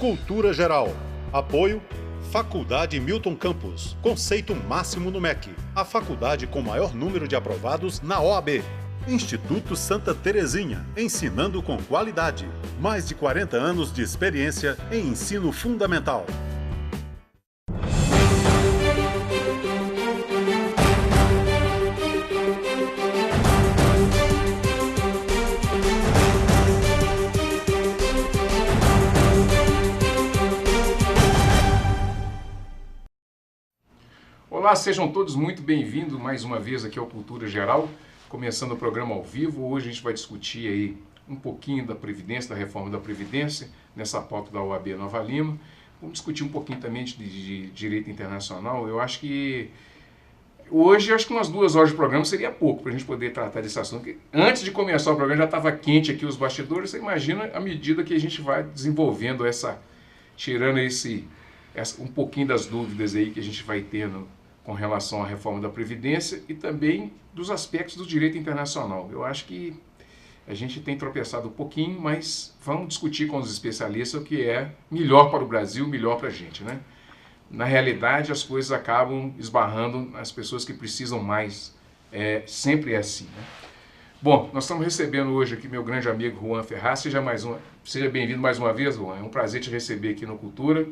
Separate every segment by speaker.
Speaker 1: Cultura Geral. Apoio Faculdade Milton Campos. Conceito máximo no MEC. A faculdade com maior número de aprovados na OAB. Instituto Santa Terezinha. Ensinando com qualidade. Mais de 40 anos de experiência em ensino fundamental.
Speaker 2: Olá, sejam todos muito bem-vindos mais uma vez aqui ao Cultura Geral, começando o programa ao vivo. Hoje a gente vai discutir aí um pouquinho da Previdência, da reforma da Previdência, nessa pauta da OAB Nova Lima. Vamos discutir um pouquinho também de direito internacional. Eu acho que hoje, umas 2 horas de programa seria pouco para a gente poder tratar desse assunto. Antes de começar o programa já estava quente aqui os bastidores. Você imagina a medida que a gente vai desenvolvendo tirando um pouquinho das dúvidas aí que a gente vai tendo com relação à reforma da Previdência e também dos aspectos do direito internacional. Eu acho que a gente tem tropeçado um pouquinho, mas vamos discutir com os especialistas o que é melhor para o Brasil, melhor para a gente, né? Na realidade, as coisas acabam esbarrando nas pessoas que precisam mais. Sempre é assim, né? Bom, nós estamos recebendo hoje aqui meu grande amigo Juan Ferraz. Seja bem-vindo mais uma vez, Juan. É um prazer te receber aqui no Cultura.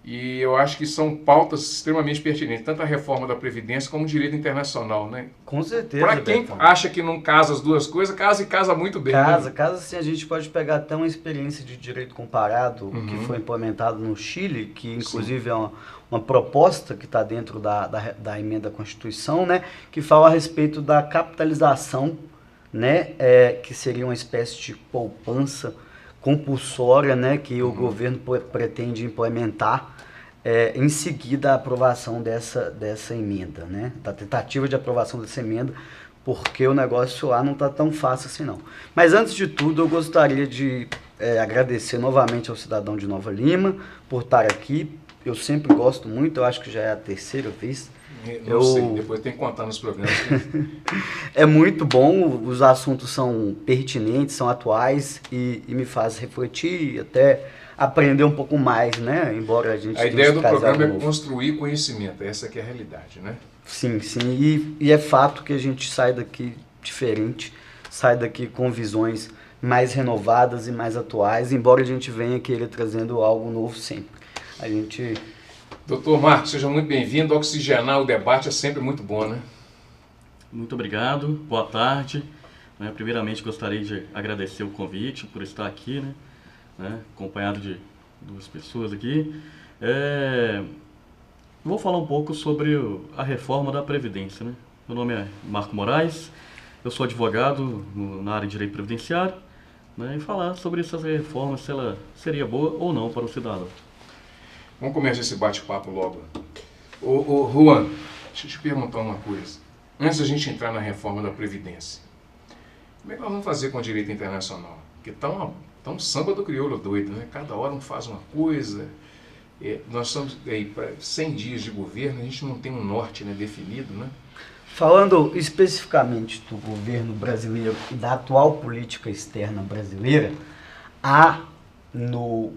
Speaker 2: E eu acho que são pautas extremamente pertinentes, tanto a reforma da Previdência como o direito internacional, né?
Speaker 3: Com certeza.
Speaker 2: Para quem acha que não casa as duas coisas, casa e casa muito bem.
Speaker 3: Casa sim, a gente pode pegar até uma experiência de direito comparado que foi implementado no Chile, que inclusive é uma proposta que está dentro da emenda à Constituição, né? Que fala a respeito da capitalização, né? Que seria uma espécie de poupança compulsória, né, que o governo pretende implementar em seguida a aprovação dessa emenda, né, da tentativa de aprovação dessa emenda, porque o negócio lá não está tão fácil assim não. Mas antes de tudo, eu gostaria de agradecer novamente ao cidadão de Nova Lima por estar aqui. Eu sempre gosto muito, eu acho que já é a 3ª vez.
Speaker 2: Não sei, depois tem que contar nos programas.
Speaker 3: É muito bom, os assuntos são pertinentes, são atuais e me faz refletir e até aprender um pouco mais, né? Embora a gente
Speaker 2: A ideia do programa é construir conhecimento, essa que é a realidade, né?
Speaker 3: Sim. E é fato que a gente sai daqui diferente, sai daqui com visões mais renovadas e mais atuais, embora a gente venha querer trazendo algo novo sempre.
Speaker 2: Doutor Marcos, seja muito bem-vindo. Oxigenar o debate é sempre muito bom, né?
Speaker 4: Muito obrigado, boa tarde. Primeiramente, gostaria de agradecer o convite por estar aqui, né? Acompanhado de 2 pessoas aqui. Vou falar um pouco sobre a reforma da Previdência, né? Meu nome é Marco Moraes, eu sou advogado na área de direito previdenciário, né? E falar sobre essas reformas, se ela seria boa ou não para o cidadão.
Speaker 2: Vamos começar esse bate-papo logo. Ô Juan, deixa eu te perguntar uma coisa. Antes da gente entrar na reforma da Previdência, como é que nós vamos fazer com o direito internacional? Porque tá um samba do crioulo doido, né? Cada hora um faz uma coisa. Nós estamos aí para 100 dias de governo, a gente não tem um norte, né, definido, né?
Speaker 3: Falando especificamente do governo brasileiro e da atual política externa brasileira, há no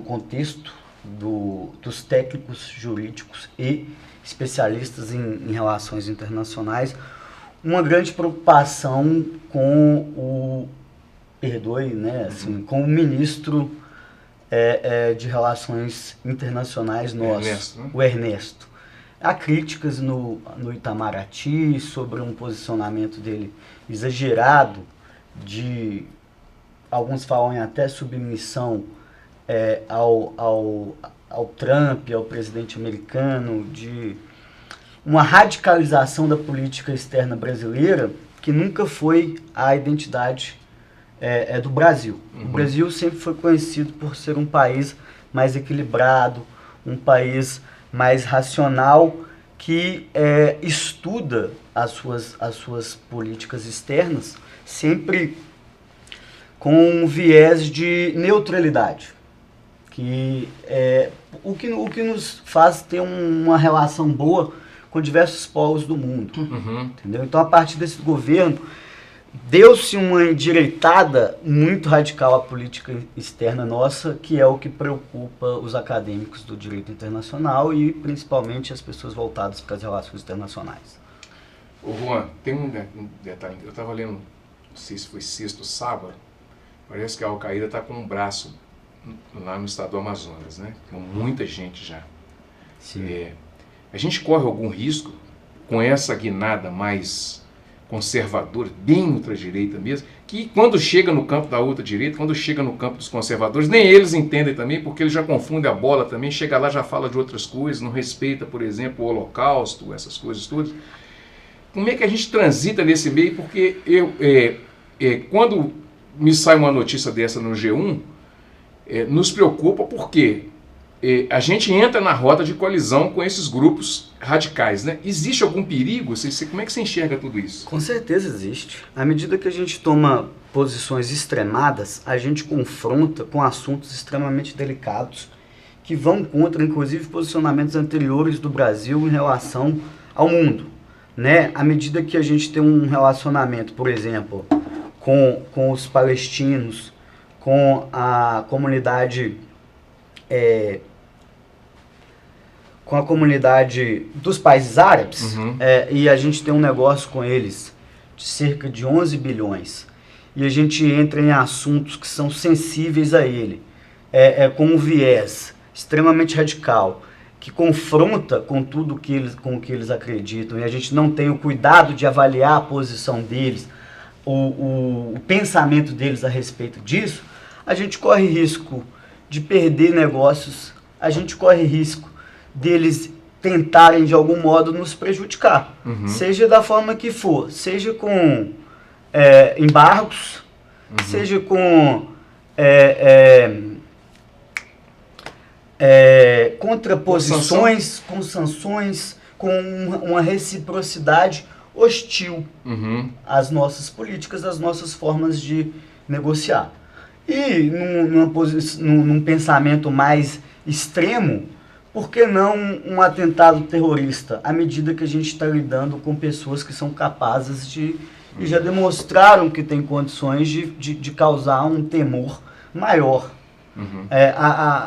Speaker 3: contexto dos técnicos jurídicos e especialistas em relações internacionais, uma grande preocupação com com o ministro de Relações Internacionais nosso,
Speaker 2: Ernesto, né?
Speaker 3: O Ernesto. Há críticas no Itamaraty sobre um posicionamento dele exagerado, alguns falam em até submissão ao Trump, ao presidente americano, de uma radicalização da política externa brasileira que nunca foi a identidade do Brasil. O Brasil sempre foi conhecido por ser um país mais equilibrado, um país mais racional, que estuda as suas políticas externas sempre com um viés de neutralidade, o que nos faz ter uma relação boa com diversos polos do mundo, entendeu? Então, a partir desse governo, deu-se uma endireitada muito radical à política externa nossa, que é o que preocupa os acadêmicos do direito internacional e principalmente as pessoas voltadas para as relações internacionais.
Speaker 2: Ô Juan, tem um detalhe, eu estava lendo, não sei se foi sexta ou sábado, parece que a Al-Qaeda está com um braço lá no estado do Amazonas, né? Com muita gente já.
Speaker 3: Sim.
Speaker 2: A gente corre algum risco com essa guinada mais conservadora, bem ultradireita mesmo, que quando chega no campo da ultradireita, quando chega no campo dos conservadores, nem eles entendem também, porque eles já confundem a bola também, chega lá já fala de outras coisas, não respeita, por exemplo, o Holocausto, essas coisas todas. Como é que a gente transita nesse meio? Porque quando me sai uma notícia dessa no G1, nos preocupa porque a gente entra na rota de colisão com esses grupos radicais, né? Existe algum perigo? Como é que você enxerga tudo isso?
Speaker 3: Com certeza existe. À medida que a gente toma posições extremadas, a gente confronta com assuntos extremamente delicados que vão contra, inclusive, posicionamentos anteriores do Brasil em relação ao mundo, né? À medida que a gente tem um relacionamento, por exemplo, com os palestinos, com a comunidade dos países árabes, e a gente tem um negócio com eles de cerca de 11 bilhões, e a gente entra em assuntos que são sensíveis a ele, com um viés extremamente radical, que confronta com tudo com o que eles acreditam, e a gente não tem o cuidado de avaliar a posição deles, o pensamento deles a respeito disso, a gente corre risco de perder negócios, a gente corre risco deles tentarem de algum modo nos prejudicar, seja da forma que for, seja com embargos, seja com contraposições, com sanções, com uma reciprocidade hostil às nossas políticas, às nossas formas de negociar. E num pensamento mais extremo, por que não um atentado terrorista, à medida que a gente está lidando com pessoas que são capazes e já demonstraram que têm condições de causar um temor maior.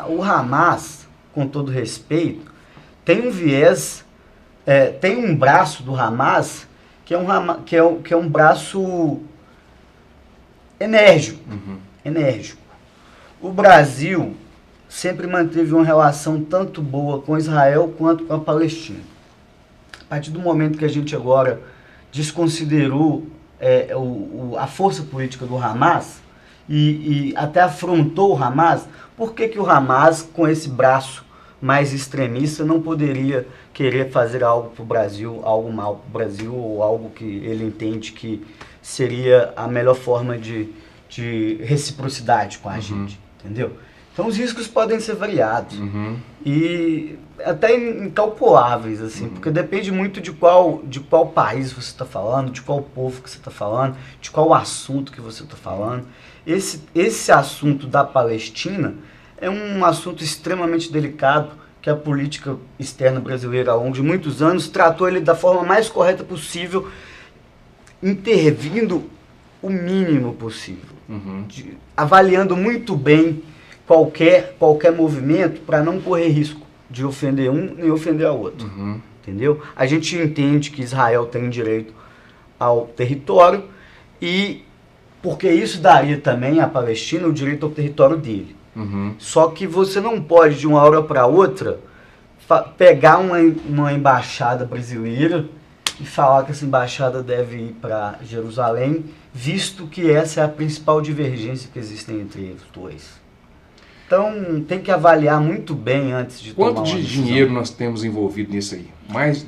Speaker 3: O Hamas, com todo respeito, tem um viés, tem um braço do Hamas que é um braço enérgico. O Brasil sempre manteve uma relação tanto boa com Israel quanto com a Palestina. A partir do momento que a gente agora desconsiderou a força política do Hamas e até afrontou o Hamas, por que o Hamas, com esse braço mais extremista, não poderia querer fazer algo para o Brasil, algo mal para o Brasil, ou algo que ele entende que seria a melhor forma de reciprocidade com a gente, entendeu? Então os riscos podem ser variados e até incalculáveis, assim, porque depende muito de qual país você está falando, de qual povo que você está falando, de qual assunto que você está falando. Esse assunto da Palestina é um assunto extremamente delicado que a política externa brasileira, ao longo de muitos anos, tratou ele da forma mais correta possível, intervindo o mínimo possível, avaliando muito bem qualquer movimento para não correr risco de ofender um nem ofender a outro, entendeu? A gente entende que Israel tem direito ao território e porque isso daria também à Palestina o direito ao território dele. Só que você não pode de uma hora para outra pegar uma embaixada brasileira e falar que essa embaixada deve ir para Jerusalém, visto que essa é a principal divergência que existe entre os dois. Então, tem que avaliar muito bem antes de tomar uma decisão.
Speaker 2: Quanto de dinheiro nós temos envolvido nisso aí?
Speaker 3: Mais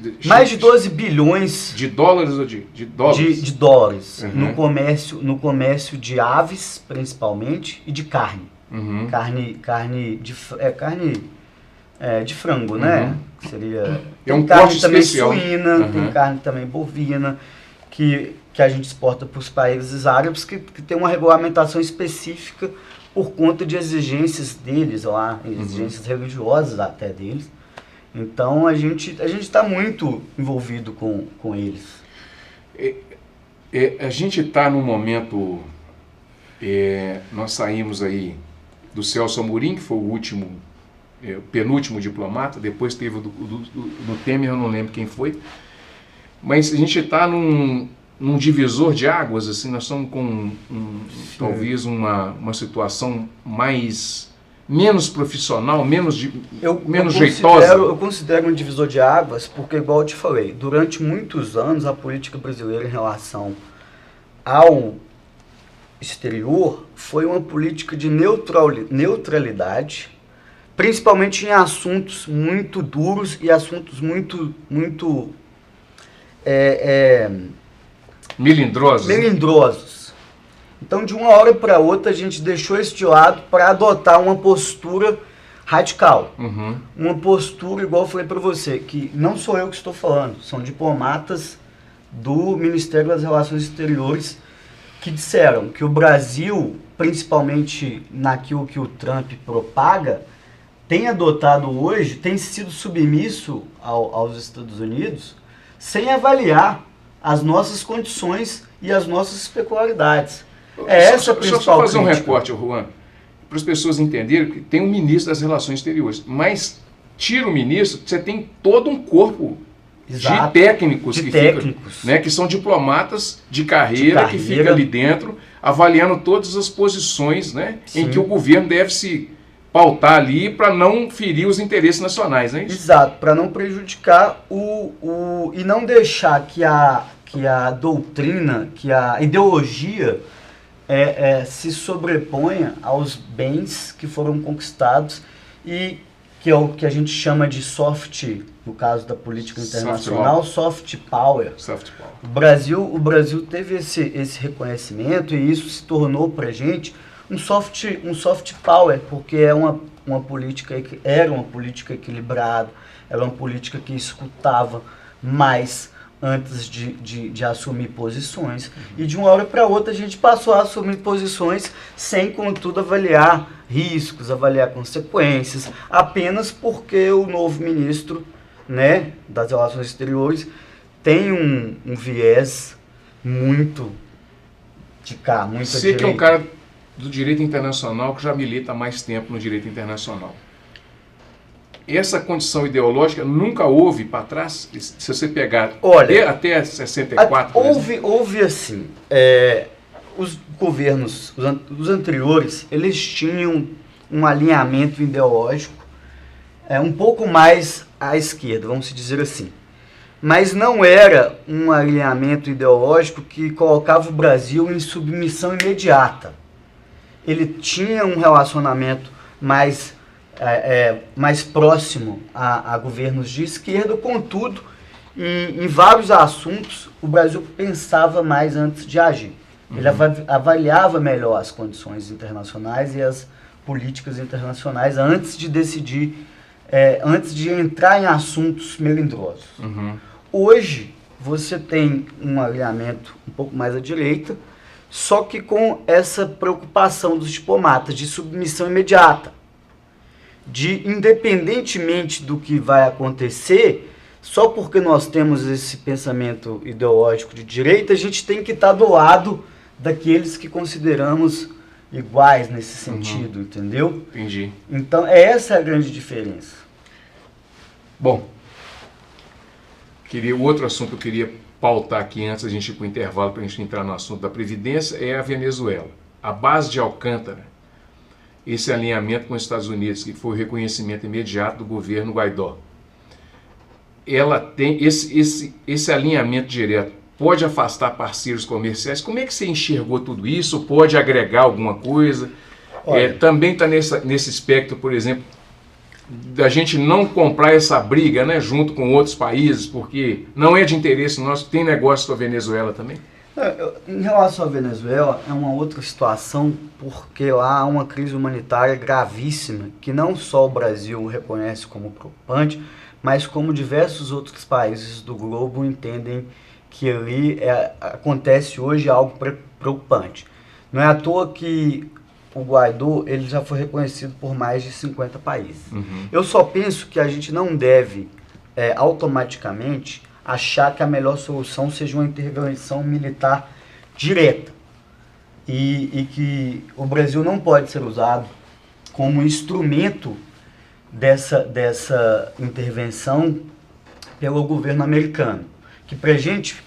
Speaker 3: de 12 bilhões...
Speaker 2: De dólares ou de dólares?
Speaker 3: De dólares. No comércio de aves, principalmente, e de carne. Carne de frango, né? Seria... Tem carne também suína, tem carne também bovina, que a gente exporta para os países árabes, que tem uma regulamentação específica por conta de exigências deles lá, exigências religiosas até deles. Então a gente está muito envolvido com eles.
Speaker 2: A gente está num momento, nós saímos aí do Celso Amorim, que foi o último, o penúltimo diplomata, depois teve do Temer, eu não lembro quem foi, mas a gente está num divisor de águas, assim, nós estamos com talvez uma situação menos profissional, menos jeitosa.
Speaker 3: Eu considero um divisor de águas porque, igual eu te falei, durante muitos anos a política brasileira em relação ao exterior foi uma política de neutralidade, principalmente em assuntos muito duros e assuntos muito melindrosos. Então, de uma hora para outra, a gente deixou isso de lado para adotar uma postura radical.
Speaker 2: Uhum.
Speaker 3: Uma postura, igual eu falei para você, que não sou eu que estou falando, são diplomatas do Ministério das Relações Exteriores que disseram que o Brasil, principalmente naquilo que o Trump propaga, tem adotado hoje, tem sido submisso aos Estados Unidos sem avaliar as nossas condições e as nossas peculiaridades. Essa a principal
Speaker 2: só fazer
Speaker 3: crítica.
Speaker 2: um recorte, Juan, para as pessoas entenderem que tem um ministro das Relações Exteriores, mas tira o ministro, você tem todo um corpo
Speaker 3: Exato.
Speaker 2: de técnicos,
Speaker 3: técnicos.
Speaker 2: Né, que são diplomatas de carreira, que fica ali dentro, avaliando todas as posições, né, em que o governo deve se pautar ali para não ferir os interesses nacionais, não é isso?
Speaker 3: Exato, para não prejudicar e não deixar que a doutrina, que a ideologia se sobreponha aos bens que foram conquistados e que é o que a gente chama de no caso da política internacional, soft power. O Brasil teve esse reconhecimento e isso se tornou para a gente um soft power, porque era uma política equilibrada, era uma política que escutava mais antes de assumir posições. E de uma hora para outra a gente passou a assumir posições sem, contudo, avaliar riscos, avaliar consequências, apenas porque o novo ministro, né, das Relações Exteriores tem um viés muito de cá, muito
Speaker 2: Você que é um cara do direito internacional que já milita há mais tempo no direito internacional. Essa condição ideológica nunca houve para trás? Se você pegar até 64,
Speaker 3: houve assim, os governos, os anteriores, eles tinham um alinhamento ideológico um pouco mais à esquerda, vamos dizer assim. Mas não era um alinhamento ideológico que colocava o Brasil em submissão imediata. Ele tinha um relacionamento mais próximo a governos de esquerda, contudo, em vários assuntos, o Brasil pensava mais antes de agir. Ele avaliava melhor as condições internacionais e as políticas internacionais antes de decidir, antes de entrar em assuntos melindrosos.
Speaker 2: Uhum.
Speaker 3: Hoje, você tem um alinhamento um pouco mais à direita, só que com essa preocupação dos diplomatas de submissão imediata, de independentemente do que vai acontecer, só porque nós temos esse pensamento ideológico de direita, a gente tem que estar do lado daqueles que consideramos iguais nesse sentido, entendeu?
Speaker 2: Entendi.
Speaker 3: Então, essa é a grande diferença.
Speaker 2: Bom, o outro assunto que eu queria pautar aqui antes da gente ir para o intervalo, para a gente entrar no assunto da Previdência, é a Venezuela. A base de Alcântara, esse alinhamento com os Estados Unidos, que foi o reconhecimento imediato do governo Guaidó, ela tem esse alinhamento direto, pode afastar parceiros comerciais. Como é que você enxergou tudo isso? Pode agregar alguma coisa? Também está nesse espectro, por exemplo, da gente não comprar essa briga, né, junto com outros países, porque não é de interesse nosso. Tem negócio com a Venezuela também?
Speaker 3: Em relação à Venezuela, é uma outra situação, porque lá há uma crise humanitária gravíssima, que não só o Brasil reconhece como preocupante, mas como diversos outros países do globo entendem que ali acontece hoje algo preocupante. Não é à toa que o Guaidó ele já foi reconhecido por mais de 50 países.
Speaker 2: Uhum.
Speaker 3: Eu só penso que a gente não deve automaticamente achar que a melhor solução seja uma intervenção militar direta e que o Brasil não pode ser usado como instrumento dessa intervenção pelo governo americano, que pra gente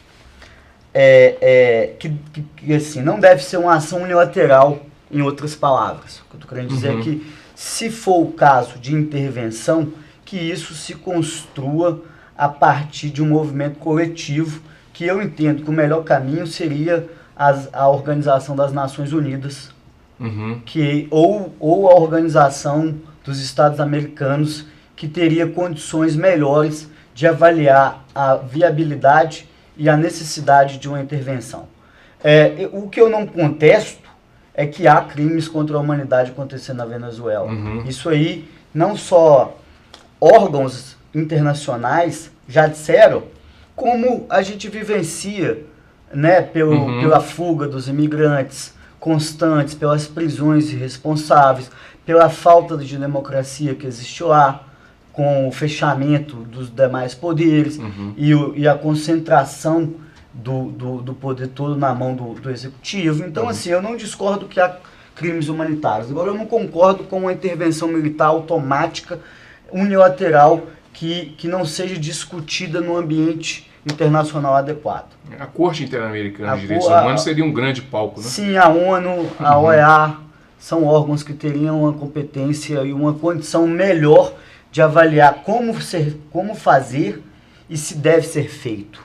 Speaker 3: que assim, não deve ser uma ação unilateral, em outras palavras. O que eu estou querendo dizer é que, se for o caso de intervenção, que isso se construa a partir de um movimento coletivo, que eu entendo que o melhor caminho seria a Organização das Nações Unidas, ou a Organização dos Estados Americanos, que teria condições melhores de avaliar a viabilidade e a necessidade de uma intervenção. O que eu não contesto é que há crimes contra a humanidade acontecendo na Venezuela. Isso aí, não só órgãos internacionais já disseram, como a gente vivencia, né, pela fuga dos imigrantes constantes, pelas prisões irresponsáveis, pela falta de democracia que existe lá, com o fechamento dos demais poderes e a concentração do poder todo na mão do executivo. Então, assim, eu não discordo que há crimes humanitários. Agora, eu não concordo com uma intervenção militar automática, unilateral, que não seja discutida no ambiente internacional adequado.
Speaker 2: A Corte Interamericana de Direitos Humanos seria um grande palco, né? Sim,
Speaker 3: a ONU, a OEA, são órgãos que teriam uma competência e uma condição melhor de avaliar como fazer e se deve ser feito,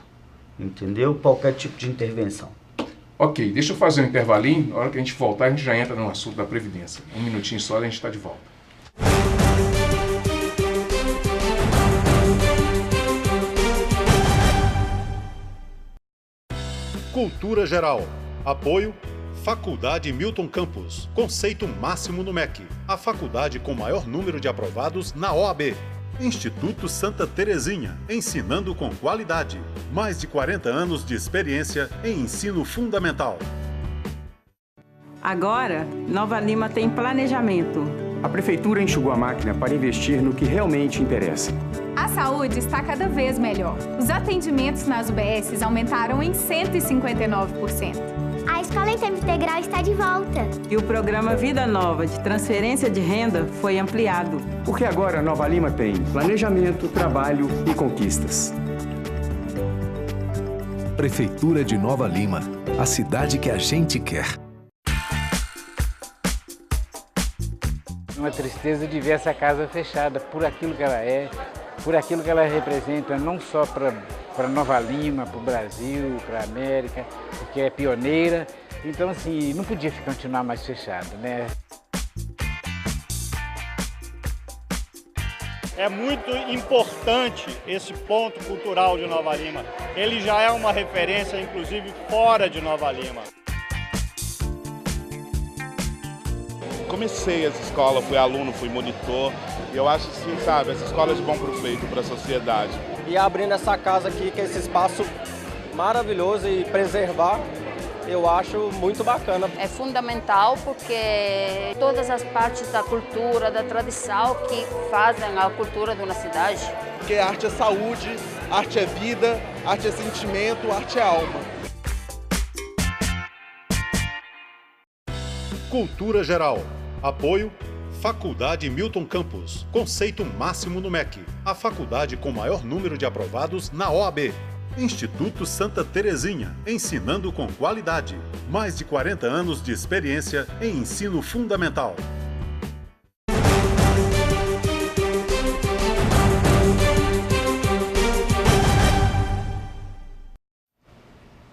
Speaker 3: entendeu? Qualquer tipo de intervenção.
Speaker 2: Ok, deixa eu fazer um intervalinho, na hora que a gente voltar a gente já entra no assunto da Previdência. Um minutinho só e a gente está de volta.
Speaker 1: Cultura Geral. Apoio Faculdade Milton Campos. Conceito máximo no MEC. A faculdade com maior número de aprovados na OAB. Instituto Santa Terezinha. Ensinando com qualidade. Mais de 40 anos de experiência em ensino fundamental.
Speaker 5: Agora, Nova Lima tem planejamento.
Speaker 6: A Prefeitura enxugou a máquina para investir no que realmente interessa.
Speaker 7: A saúde está cada vez melhor. Os atendimentos nas UBSs aumentaram em 159%.
Speaker 8: A escola em tempo integral está de volta.
Speaker 5: E o programa Vida Nova de transferência de renda foi ampliado.
Speaker 6: Porque agora Nova Lima tem planejamento, trabalho e conquistas.
Speaker 9: Prefeitura de Nova Lima, a cidade que a gente quer.
Speaker 10: Uma tristeza de ver essa casa fechada por aquilo que ela é, por aquilo que ela representa, não só para Nova Lima, para o Brasil, para a América, porque é pioneira. Então, assim, não podia continuar mais fechado, né?
Speaker 11: É muito importante esse ponto cultural de Nova Lima. Ele já é uma referência, inclusive, fora de Nova Lima.
Speaker 12: Comecei essa escola, fui aluno, fui monitor, e eu acho assim, sabe, essa escola é de bom proveito para a sociedade.
Speaker 13: E abrindo essa casa aqui, que é esse espaço maravilhoso, e preservar, eu acho muito bacana.
Speaker 14: É fundamental porque todas as partes da cultura, da tradição que fazem a cultura de uma cidade.
Speaker 15: Porque arte é saúde, arte é vida, arte é sentimento, arte é alma.
Speaker 1: Cultura Geral. Apoio Faculdade Milton Campos. Conceito máximo no MEC. A faculdade com maior número de aprovados na OAB. Instituto Santa Terezinha. Ensinando com qualidade. Mais de 40 anos de experiência em ensino fundamental.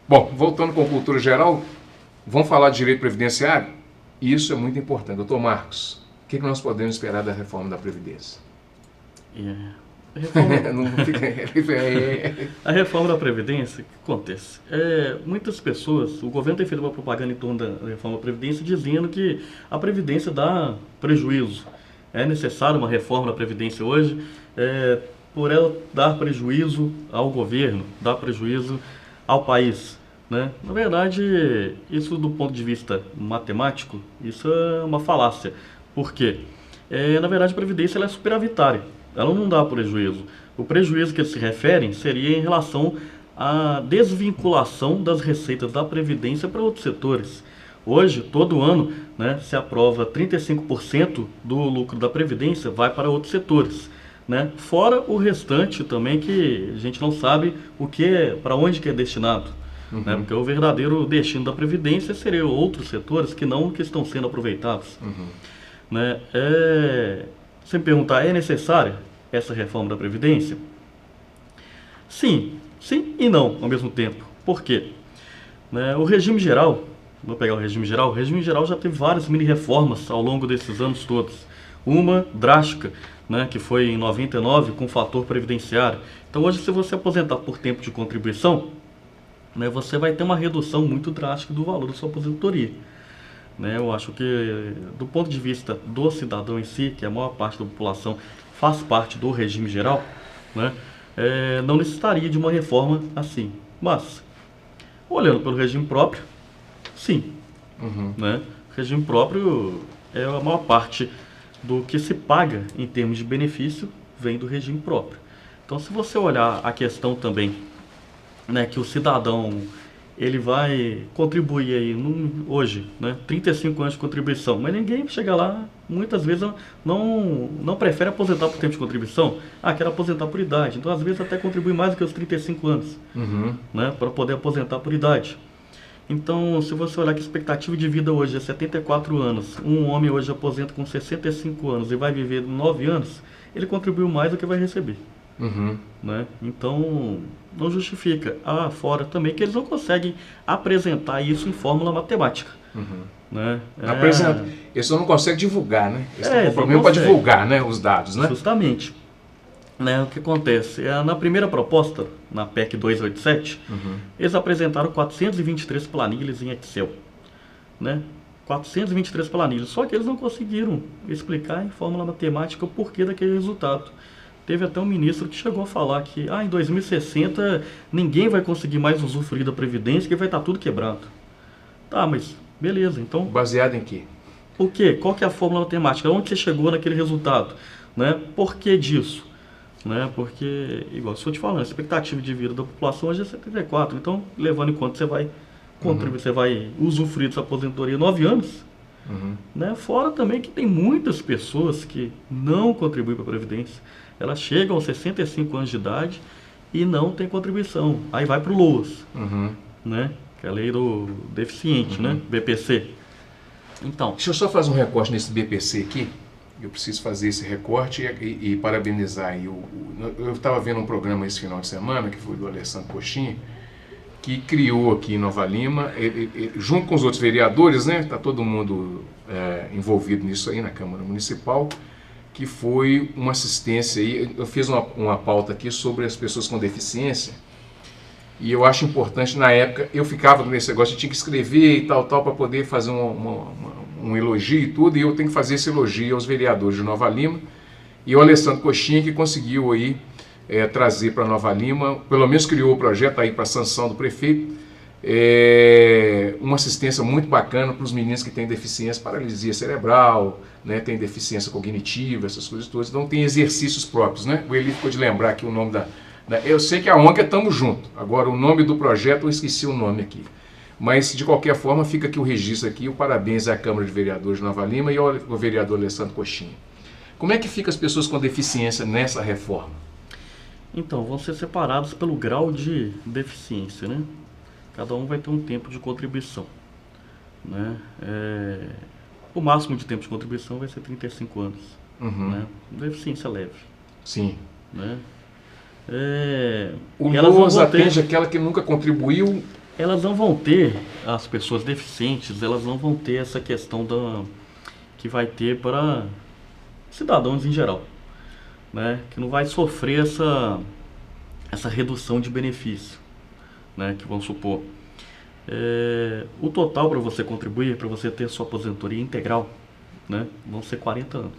Speaker 2: Bom, voltando com a Cultura Geral, vamos falar de direito previdenciário? E isso é muito importante. Doutor Marcos, o que nós podemos esperar da reforma da Previdência?
Speaker 4: A reforma da Previdência, o que acontece? Muitas pessoas, o governo tem feito uma propaganda em torno da reforma da Previdência dizendo que a Previdência dá prejuízo. É necessário uma reforma da Previdência hoje, por ela dar prejuízo ao governo, dar prejuízo ao país. Né? Na verdade, isso do ponto de vista matemático, isso é uma falácia. Por quê? Na verdade, a Previdência ela é superavitária, ela não dá prejuízo. O prejuízo que eles se referem seria em relação a desvinculação das receitas da Previdência para outros setores. Hoje, todo ano, né, se aprova 35% do lucro da Previdência vai para outros setores, né? Fora o restante também que a gente não sabe para onde que é destinado. Né? Porque o verdadeiro destino da Previdência seria outros setores que estão sendo aproveitados. Né? Você me perguntar, é necessária essa reforma da Previdência? Sim e não ao mesmo tempo. Por quê? Né? O regime geral, vou pegar o regime geral já teve várias mini-reformas ao longo desses anos todos. Uma drástica, né, que foi em 99 com o fator previdenciário. Então hoje, se você aposentar por tempo de contribuição, né, você vai ter uma redução muito drástica do valor da sua aposentadoria. Né, eu acho que, do ponto de vista do cidadão em si, que a maior parte da população faz parte do regime geral, né, não necessitaria de uma reforma assim. Mas, olhando pelo regime próprio, sim. Né, o regime próprio é a maior parte do que se paga em termos de benefício vem do regime próprio. Então, se você olhar a questão também, né, que o cidadão ele vai contribuir aí hoje, né, 35 anos de contribuição, mas ninguém chega lá, muitas vezes não prefere aposentar por tempo de contribuição, quer aposentar por idade, então às vezes até contribui mais do que os 35 anos, né, para poder aposentar por idade. Então, se você olhar que a expectativa de vida hoje é 74 anos, um homem hoje aposenta com 65 anos e vai viver 9 anos, ele contribuiu mais do que vai receber. Né? Então, não justifica. Fora também que eles não conseguem apresentar isso em fórmula matemática. Né?
Speaker 2: Eles só não conseguem divulgar, né? Eles têm um problema para divulgar, né, os dados, né?
Speaker 4: Justamente. Né, o que acontece? Na primeira proposta, na PEC 287, eles apresentaram 423 planilhas em Excel. Né? 423 planilhas. Só que eles não conseguiram explicar em fórmula matemática o porquê daquele resultado. Teve até um ministro que chegou a falar que em 2060 ninguém vai conseguir mais usufruir da Previdência, que vai estar tudo quebrado. Tá, mas beleza, então...
Speaker 2: Baseado em quê?
Speaker 4: O quê? Qual que é a fórmula matemática? Onde você chegou naquele resultado? Né? Por que disso? Né? Porque, igual eu estou te falando, a expectativa de vida da população hoje é 74. Então, levando em conta que você vai contribuir, você vai usufruir dessa aposentadoria 9 anos, né? Fora também que tem muitas pessoas que não contribuem para a Previdência. Elas chegam aos 65 anos de idade e não tem contribuição. Aí vai para o LOAS, né? Que é a lei do deficiente, né? BPC. Então,
Speaker 2: deixa eu só fazer um recorte nesse BPC aqui. Eu preciso fazer esse recorte e parabenizar. Eu estava vendo um programa esse final de semana, que foi do Alessandro Coxinha, que criou aqui em Nova Lima, junto com os outros vereadores, né? Está todo mundo envolvido nisso aí na Câmara Municipal, que foi uma assistência aí. Eu fiz uma pauta aqui sobre as pessoas com deficiência, e eu acho importante, na época, eu ficava nesse negócio, eu tinha que escrever e tal, para poder fazer um elogio e tudo, e eu tenho que fazer esse elogio aos vereadores de Nova Lima, e o Alessandro Coxinha, que conseguiu aí trazer para Nova Lima, pelo menos criou o projeto aí para sanção do prefeito, uma assistência muito bacana para os meninos que têm deficiência, paralisia cerebral, né, tem deficiência cognitiva, essas coisas todas, então tem exercícios próprios, né? O Eli ficou de lembrar aqui o nome eu sei que a ONG é Tamo Junto, agora o nome do projeto eu esqueci o nome aqui. Mas, de qualquer forma, fica aqui o registro aqui, o parabéns à Câmara de Vereadores de Nova Lima e ao vereador Alessandro Coxinha. Como é que fica as pessoas com deficiência nessa reforma?
Speaker 4: Então, vão ser separados pelo grau de deficiência, né? Cada um vai ter um tempo de contribuição, né? O máximo de tempo de contribuição vai ser 35 anos, né? Deficiência leve.
Speaker 2: Sim.
Speaker 4: Né?
Speaker 2: O LOAS atende aquela que nunca contribuiu.
Speaker 4: Elas não vão ter, as pessoas deficientes, elas não vão ter essa questão que vai ter para cidadãos em geral, né? Que não vai sofrer essa redução de benefício, né? Que vamos supor, o total para você contribuir, para você ter sua aposentadoria integral, né? Vão ser 40 anos.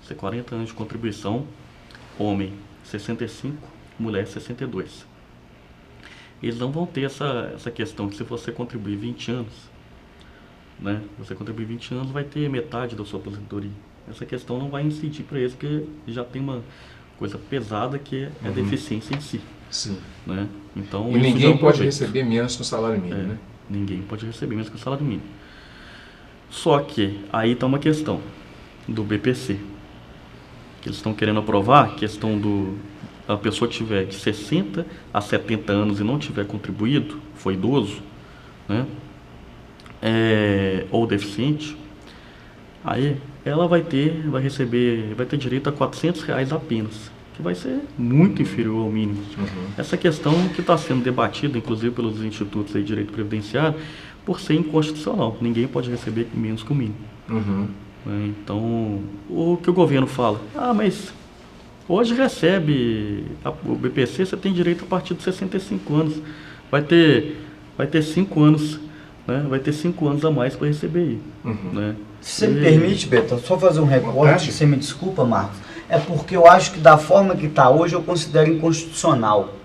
Speaker 4: Ser 40 anos de contribuição, homem 65, mulher 62. Eles não vão ter essa questão que se você contribuir 20 anos, né? Você contribuir 20 anos vai ter metade da sua aposentadoria. Essa questão não vai incidir para eles, porque já tem uma coisa pesada que é a deficiência em si.
Speaker 2: Sim.
Speaker 4: Né? Então,
Speaker 2: e ninguém pode receber menos que o salário mínimo, né?
Speaker 4: Ninguém pode receber menos que o salário mínimo. Só que aí está uma questão do BPC. Que eles estão querendo aprovar a questão a pessoa que tiver de 60 a 70 anos e não tiver contribuído, foi idoso, né? Ou deficiente, aí ela vai ter direito a R$400 apenas, que vai ser muito inferior ao mínimo. Essa questão que está sendo debatida, inclusive pelos institutos de direito previdenciário, por ser inconstitucional. Ninguém pode receber menos que o mínimo. Então, o que o governo fala? Mas hoje recebe o BPC, você tem direito a partir de 65 anos. Vai ter 5 anos, né? Vai ter 5 anos a mais para receber aí. Né?
Speaker 3: Se você me permite, Beto, só fazer um recorte, você me desculpa, Marcos, é porque eu acho que da forma que está hoje eu considero inconstitucional,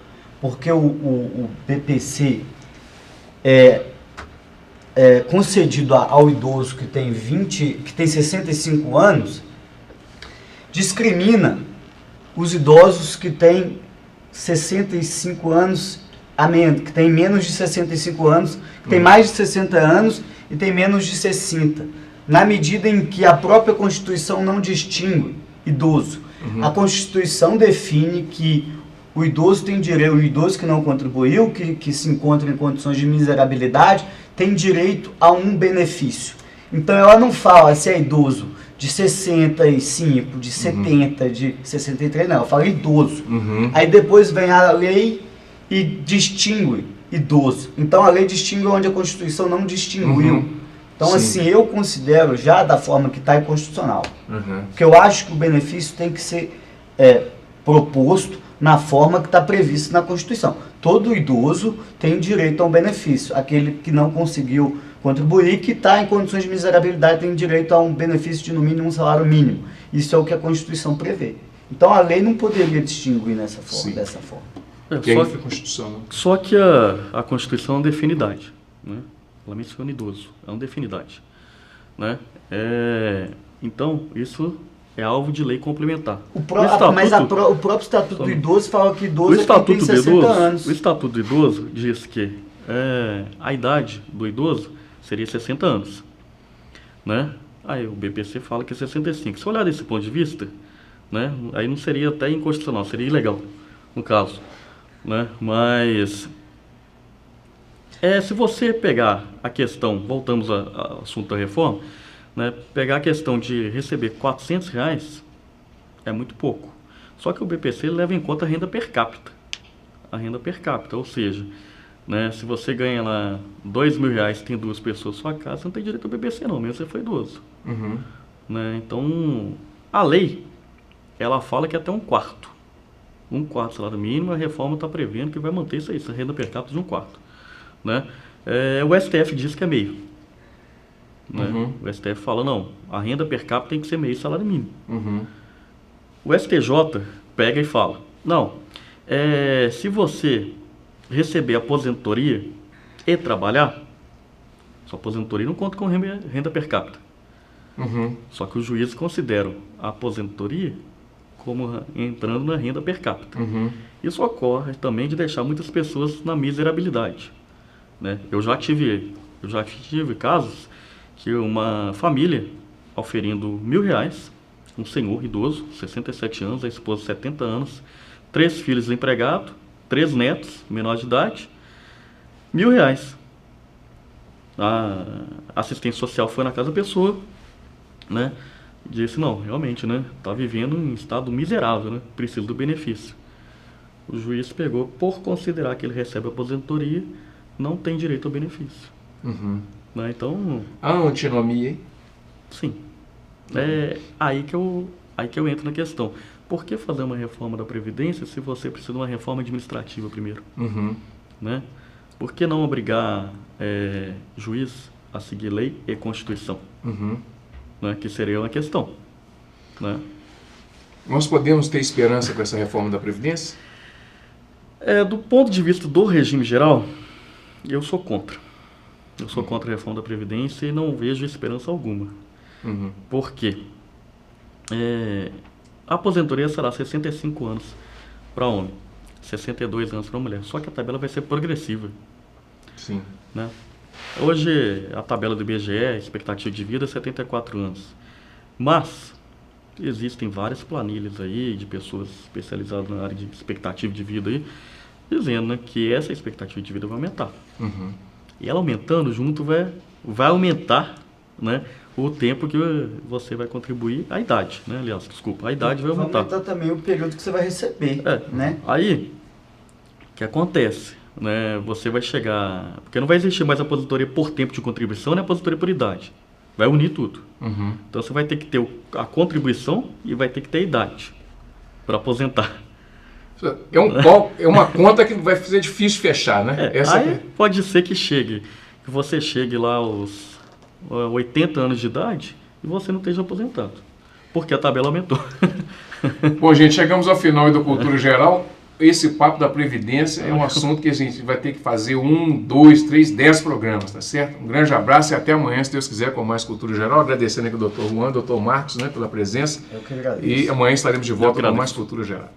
Speaker 3: porque o BPC concedido ao idoso que tem 65 anos, discrimina os idosos que têm 65 anos a menos, que tem menos de 65 anos, que tem mais de 60 anos e tem menos de 60, na medida em que a própria Constituição não distingue idoso. A Constituição define que o idoso tem direito, o idoso que não contribuiu, que se encontra em condições de miserabilidade, tem direito a um benefício. Então ela não fala se é idoso de 65, de 70, de 63, não, ela fala idoso. Aí depois vem a lei e distingue idoso. Então a lei distingue onde a Constituição não distinguiu. Então assim, eu considero já da forma que está inconstitucional. Porque eu acho que o benefício tem que ser proposto na forma que está previsto na Constituição. Todo idoso tem direito a um benefício. Aquele que não conseguiu contribuir, que está em condições de miserabilidade, tem direito a um benefício de no mínimo um salário mínimo. Isso é o que a Constituição prevê. Então a lei não poderia distinguir dessa forma.
Speaker 2: Que aí foi a Constituição, né?
Speaker 4: Só que a Constituição não define idade, né? Ela menciona idoso, ela não define idade, né? Então, isso é alvo de lei complementar.
Speaker 3: O próprio Estatuto do Idoso fala que idoso é quem tem 60 anos.
Speaker 4: O Estatuto do Idoso diz que a idade do idoso seria 60 anos, né? Aí o BPC fala que é 65. Se olhar desse ponto de vista, né, aí não seria até inconstitucional, seria ilegal, no caso, né? Mas se você pegar a questão, voltamos ao assunto da reforma, né, pegar a questão de receber R$400 é muito pouco. Só que o BPC leva em conta a renda per capita. A renda per capita, ou seja, né, se você ganha lá R$2.000, tem 2 pessoas na sua casa, você não tem direito ao BPC não, mesmo se você foi idoso. Né, então, a lei, ela fala que até 1/4. 1/4 salário mínimo, a reforma está prevendo que vai manter isso aí, essa renda per capita de 1/4. Né? O STF diz que é meio. Né? O STF fala, não, a renda per capita tem que ser meio salário mínimo. O STJ pega e fala, não, se você receber aposentadoria e trabalhar, sua aposentadoria não conta com renda per capita. Só que os juízes consideram a aposentadoria como entrando na renda per capita. Isso ocorre também de deixar muitas pessoas na miserabilidade. Né? Eu já tive casos que uma família oferindo R$1.000, um senhor idoso, 67 anos, a esposa 70 anos, 3 filhos desempregados, 3 netos, menores de idade, R$1.000. A assistência social foi na casa da pessoa, né? Disse, não, realmente, né? Está vivendo em estado miserável, né? Precisa do benefício. O juiz pegou, por considerar que ele recebe aposentadoria, não tem direito ao benefício. Né? Então,
Speaker 2: a antinomia, hein?
Speaker 4: Sim. Aí que eu entro na questão. Por que fazer uma reforma da Previdência se você precisa de uma reforma administrativa primeiro? Né? Por que não obrigar juiz a seguir lei e Constituição? Né? Que seria uma questão. Né?
Speaker 2: Nós podemos ter esperança com essa reforma da Previdência?
Speaker 4: Do ponto de vista do regime geral, eu sou contra. Eu sou contra a reforma da Previdência e não vejo esperança alguma. Por quê? A aposentadoria será 65 anos para homem, 62 anos para mulher. Só que a tabela vai ser progressiva.
Speaker 2: Sim.
Speaker 4: Né? Hoje, a tabela do IBGE, expectativa de vida é 74 anos. Mas, existem várias planilhas aí de pessoas especializadas na área de expectativa de vida aí, dizendo, né, que essa expectativa de vida vai aumentar.
Speaker 2: Uhum.
Speaker 4: E ela aumentando junto vai aumentar, né, o tempo que você vai contribuir, a idade, né? Aliás, desculpa, a idade vai aumentar.
Speaker 3: Vai aumentar também o período que você vai receber, né?
Speaker 4: Aí, o que acontece? Né, você vai chegar... Porque não vai existir mais aposentadoria por tempo de contribuição, nem aposentadoria por idade. Vai unir tudo.
Speaker 2: Uhum.
Speaker 4: Então você vai ter que ter a contribuição e vai ter que ter a idade para aposentar.
Speaker 2: É uma conta que vai ser difícil fechar, né?
Speaker 4: Aí pode ser que você chegue lá aos 80 anos de idade e você não esteja aposentado, porque a tabela aumentou.
Speaker 2: Bom, gente, chegamos ao final do Cultura Geral. Esse papo da Previdência é um assunto que a gente vai ter que fazer 1, 2, 3, 10 programas, tá certo? Um grande abraço e até amanhã, se Deus quiser, com mais Cultura Geral. Agradecendo aqui o Dr. Juan, Dr. Marcos, né, pela presença.
Speaker 3: Eu que agradeço.
Speaker 2: E amanhã estaremos de volta com mais Cultura Geral.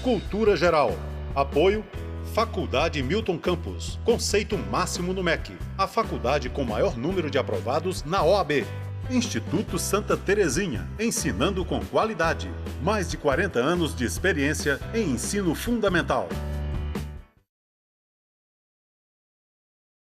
Speaker 1: Cultura Geral. Apoio Faculdade Milton Campos. Conceito máximo no MEC. A faculdade com maior número de aprovados na OAB. Instituto Santa Terezinha. Ensinando com qualidade. Mais de 40 anos de experiência em ensino fundamental.